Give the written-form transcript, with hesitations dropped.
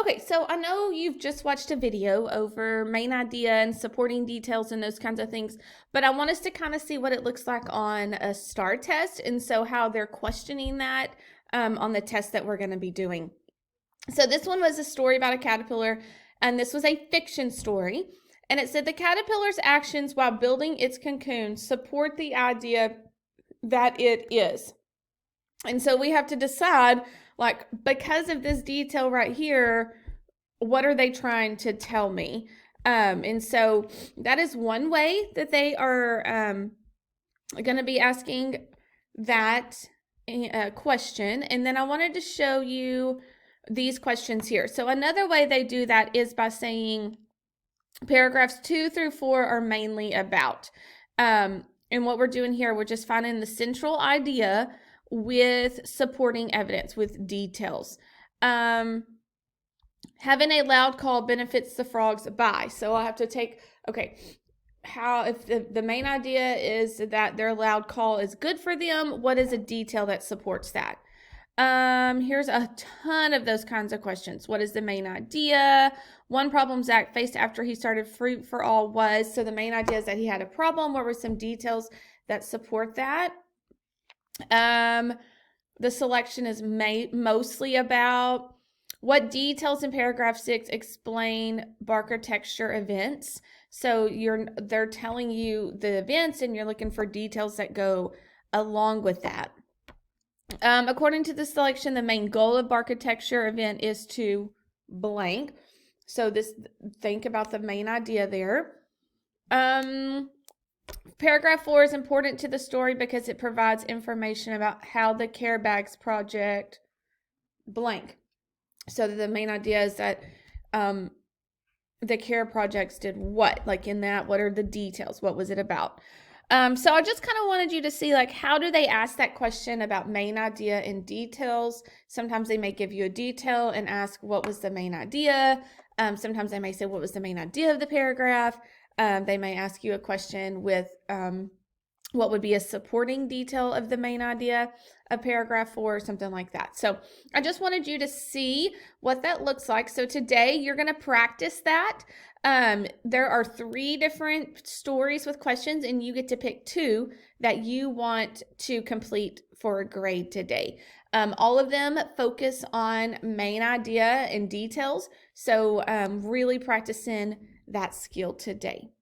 Okay, so I know you've just watched a video over main idea and supporting details and those kinds of things, but I want us to kind of see what it looks like on a STAR test, and so how they're questioning that on the test that we're going to be doing. So this one was a story about a caterpillar, and this was a fiction story. And it said the caterpillar's actions while building its cocoon support the idea that it is. And so we have to decide, like, because of this detail right here, what are they trying to tell me? And so that is one way that they are going to be asking that question. And then I wanted to show you these questions here. So another way they do that is by saying paragraphs 2 through 4 are mainly about. And what we're doing here, we're just finding the central idea with supporting evidence, with details. Having a loud call benefits the frogs by. So I have to take, okay, how, if the main idea is that their loud call is good for them, what is a detail that supports that? Here's a ton of those kinds of questions. What is the main idea? One problem Zach faced after he started Fruit for All was, so the main idea is that he had a problem. What were some details that support that? The selection is mostly about what details in paragraph 6 explain Barker texture events. So they're telling you the events and you're looking for details that go along with that. According to the selection, the main goal of Barker texture event is to blank. So think about the main idea there. Paragraph 4 is important to the story because it provides information about how the Care Bags project blank. So the main idea is that the care projects did what? Like in that, what are the details? What was it about? So I just kind of wanted you to see, like, how do they ask that question about main idea and details? Sometimes they may give you a detail and ask, what was the main idea? Sometimes they may say, what was the main idea of the paragraph? They may ask you a question with what would be a supporting detail of the main idea of paragraph 4 or something like that. So I just wanted you to see what that looks like. So today you're going to practice that. There are 3 different stories with questions, and you get to pick 2 that you want to complete for a grade today. All of them focus on main idea and details. So really practicing that skill today.